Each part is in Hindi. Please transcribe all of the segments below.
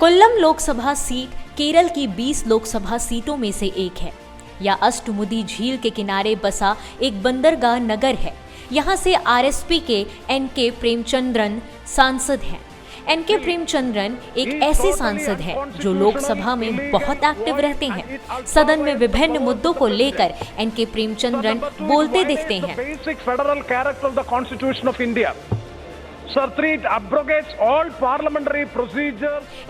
कोल्लम लोकसभा सीट केरल की 20 लोकसभा सीटों में से एक है। यह अष्टमुदी झील के किनारे बसा एक बंदरगाह नगर है। यहाँ से आरएसपी के एनके प्रेमचंद्रन सांसद हैं। एनके प्रेमचंद्रन एक ऐसे सांसद हैं जो लोकसभा में बहुत एक्टिव रहते हैं। सदन में विभिन्न मुद्दों को लेकर एनके प्रेमचंद्रन बोलते दिखते हैं।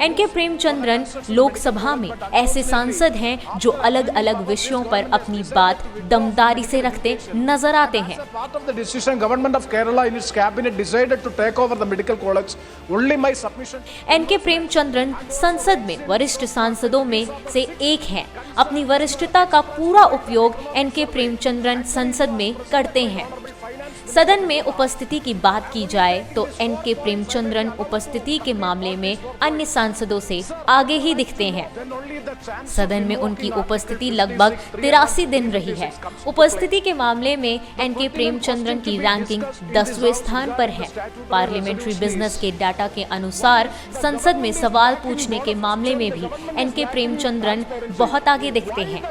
एनके प्रेमचंद्रन लोकसभा में ऐसे सांसद हैं जो अलग अलग विषयों पर अपनी बात दमदारी से रखते नजर आते हैं। एनके प्रेमचंद्रन संसद में वरिष्ठ सांसदों में से एक हैं। अपनी वरिष्ठता का पूरा उपयोग एनके प्रेमचंद्रन संसद में करते हैं। सदन में उपस्थिति की बात की जाए तो एनके प्रेमचंद्रन उपस्थिति के मामले में अन्य सांसदों से आगे ही दिखते हैं। सदन में उनकी उपस्थिति लगभग 83 दिन रही है। उपस्थिति के मामले में एनके प्रेमचंद्रन की रैंकिंग 10वें स्थान पर है। पार्लियामेंट्री बिजनेस के डाटा के अनुसार संसद में सवाल पूछने के मामले में भी एनके प्रेमचंद्रन बहुत आगे दिखते हैं।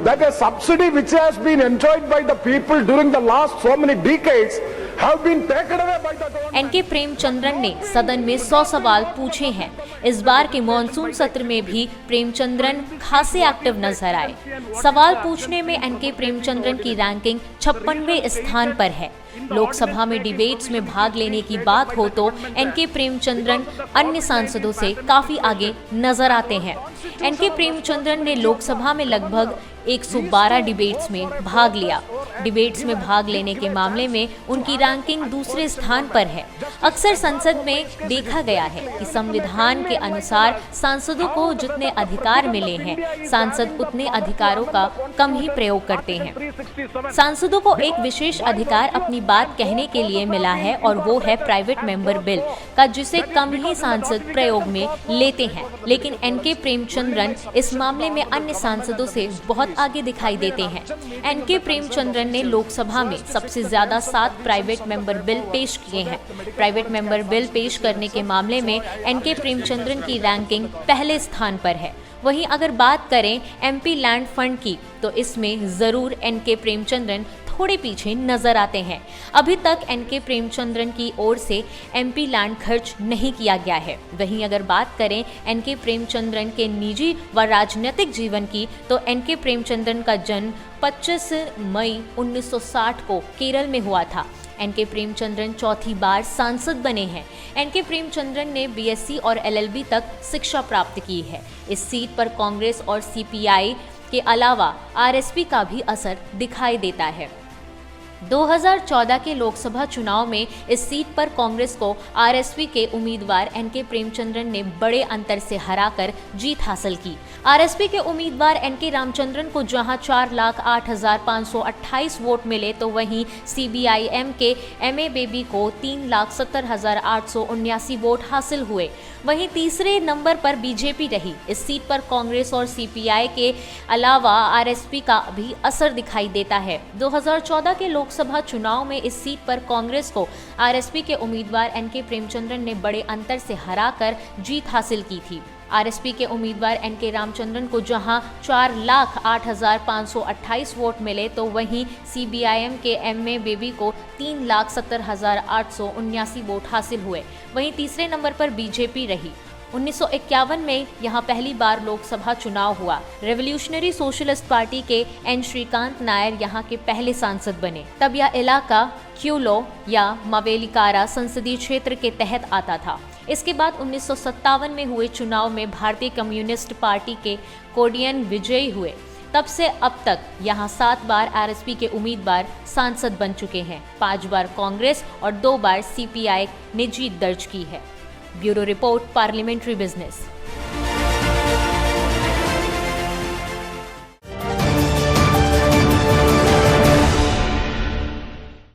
That a subsidy which has been enjoyed by the people during the last so many decades have been taken away by the government. N K Premachandran ने सदन में 100 सवाल पूछे हैं। इस बार के मॉनसून सत्र में भी प्रेमचंद्रन खासे एक्टिव नजर आए। सवाल पूछने में एनके प्रेमचंद्रन की रैंकिंग 56वें स्थान पर है। लोकसभा में डिबेट्स में भाग लेने की बात हो तो एनके प्रेमचंद्रन अन्य सांसदों से काफी आगे नजर आते हैं। एनके प्रेमचंद्रन ने लोकसभा में लगभग 112 डिबेट्स में भाग लिया। डिबेट्स में भाग लेने के मामले में उनकी रैंकिंग दूसरे स्थान पर है। अक्सर संसद में देखा गया है कि संविधान के अनुसार सांसदों को जितने अधिकार मिले हैं, सांसद उतने अधिकारों का कम ही प्रयोग करते हैं। सांसदों को एक विशेष अधिकार अपनी बात कहने के लिए मिला है और वो है प्राइवेट मेंबर बिल का, जिसे कम ही सांसद प्रयोग में लेते हैं। लेकिन एनके प्रेमचंद्रन इस मामले में अन्य सांसदों से बहुत आगे दिखाई देते हैं। एनके प्रेमचंद्रन ने लोकसभा में सबसे ज्यादा 7 प्राइवेट मेंबर बिल पेश किए हैं। प्राइवेट मेंबर बिल पेश करने के मामले में एनके प्रेमचंद्रन की रैंकिंग पहले स्थान पर है। वहीं अगर बात करें एमपी लैंड फंड की तो इसमें जरूर एनके प्रेमचंद्रन थोड़े पीछे नजर आते हैं। अभी तक एनके प्रेमचंद्रन की ओर से एमपी लैंड खर्च नहीं किया गया है। वहीं अगर बात करें एनके प्रेमचंद्रन के निजी व राजनीतिक जीवन की तो एनके प्रेमचंद्रन का जन्म 25 मई 1960 को केरल में हुआ था। एनके प्रेमचंद्रन चौथी बार सांसद बने हैं। एनके प्रेमचंद्रन ने बीएससी और एलएलबी तक शिक्षा प्राप्त की है। इस सीट पर कांग्रेस और सीपीआई के अलावा आरएसपी का भी असर दिखाई देता है। 2014 के लोकसभा चुनाव में इस सीट पर कांग्रेस को आरएसपी के उम्मीदवार एनके प्रेमचंद्रन ने बड़े अंतर से हराकर जीत हासिल की। आरएसपी के उम्मीदवार एनके रामचंद्रन को जहां 4,08,528 वोट मिले तो वहीं सीबीआईएम के एमए बेबी को 3,70,879 वोट हासिल हुए। वहीं तीसरे नंबर पर बीजेपी रही। इस सीट पर कांग्रेस और सीपीआई के अलावा आरएसपी का भी असर दिखाई देता है। 2014 के लोकसभा चुनाव में इस सीट पर कांग्रेस को आरएसपी के उम्मीदवार एनके प्रेमचंद्रन ने बड़े अंतर से हराकर जीत हासिल की थी। आरएसपी के उम्मीदवार एनके रामचंद्रन को जहां 4,08,528 वोट मिले तो वहीं सीबीआईएम के एमए बेबी को 3,70,879 वोट हासिल हुए। वहीं तीसरे नंबर पर बीजेपी रही। 1951 में यहां पहली बार लोकसभा चुनाव हुआ। रेवोल्यूशनरी सोशलिस्ट पार्टी के एन श्रीकांत नायर यहां के पहले सांसद बने। तब यह इलाका क्यूलो या मावेलिकारा संसदीय क्षेत्र के तहत आता था। इसके बाद 1957 में हुए चुनाव में भारतीय कम्युनिस्ट पार्टी के कोडियन विजयी हुए। तब से अब तक यहाँ 7 बार आरएसपी के उम्मीदवार सांसद बन चुके हैं। 5 बार कांग्रेस और 2 बार सीपीआई ने जीत दर्ज की है। Bureau report, parliamentary business.